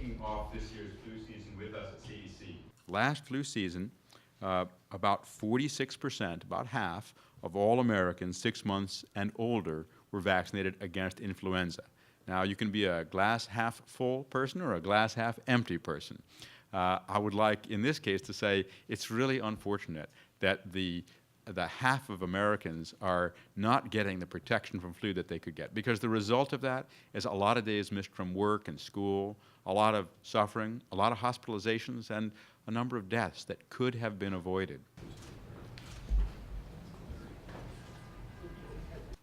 kicking off this year's flu season with us at CDC. Last flu season, about 46%, about half, of all Americans 6 months and older were vaccinated against influenza. Now, you can be a glass half full person or a glass half empty person. I would like, in this case, to say it's really unfortunate that the half of Americans are not getting the protection from flu that they could get, because the result of that is a lot of days missed from work and school, a lot of suffering, a lot of hospitalizations, and a number of deaths that could have been avoided.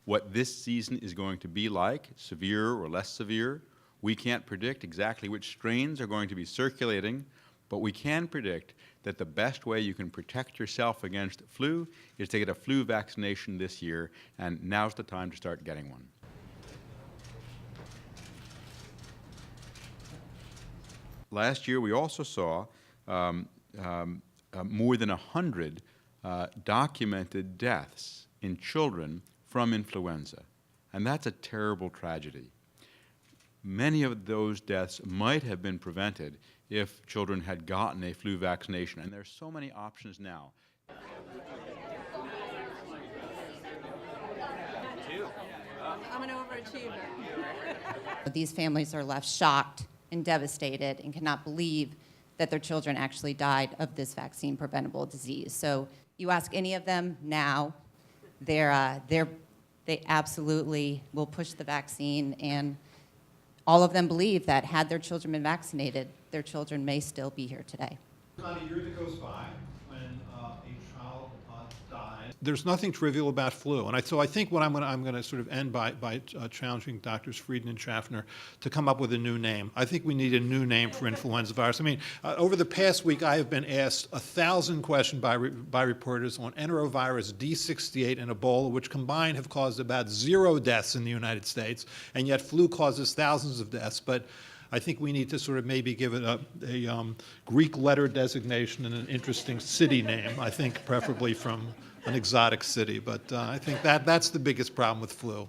What this season is going to be like, severe or less severe, we can't predict exactly which strains are going to be circulating, but we can predict that the best way you can protect yourself against flu is to get a flu vaccination this year, and now's the time to start getting one. Last year, we also saw more than 100 documented deaths in children from influenza, and that's a terrible tragedy. Many of those deaths might have been prevented if children had gotten a flu vaccination, and there's so many options now. I'm an overachiever. These families are left shocked and devastated and cannot believe that their children actually died of this vaccine-preventable disease. So you ask any of them now, they absolutely will push the vaccine, and all of them believe that had their children been vaccinated, their children may still be here today. Not a year that goes by when a child dies. There's nothing trivial about flu, and so I think what I'm going to sort of end by challenging Doctors Frieden and Schaffner to come up with a new name. I think we need a new name for influenza virus. I mean, over the past week, I have been asked 1,000 questions by reporters on enterovirus D68 and Ebola, which combined have caused about 0 deaths in the United States, and yet flu causes thousands of deaths. But I think we need to sort of maybe give it a Greek letter designation and an interesting city name, I think preferably from an exotic city. But I think that's the biggest problem with flu.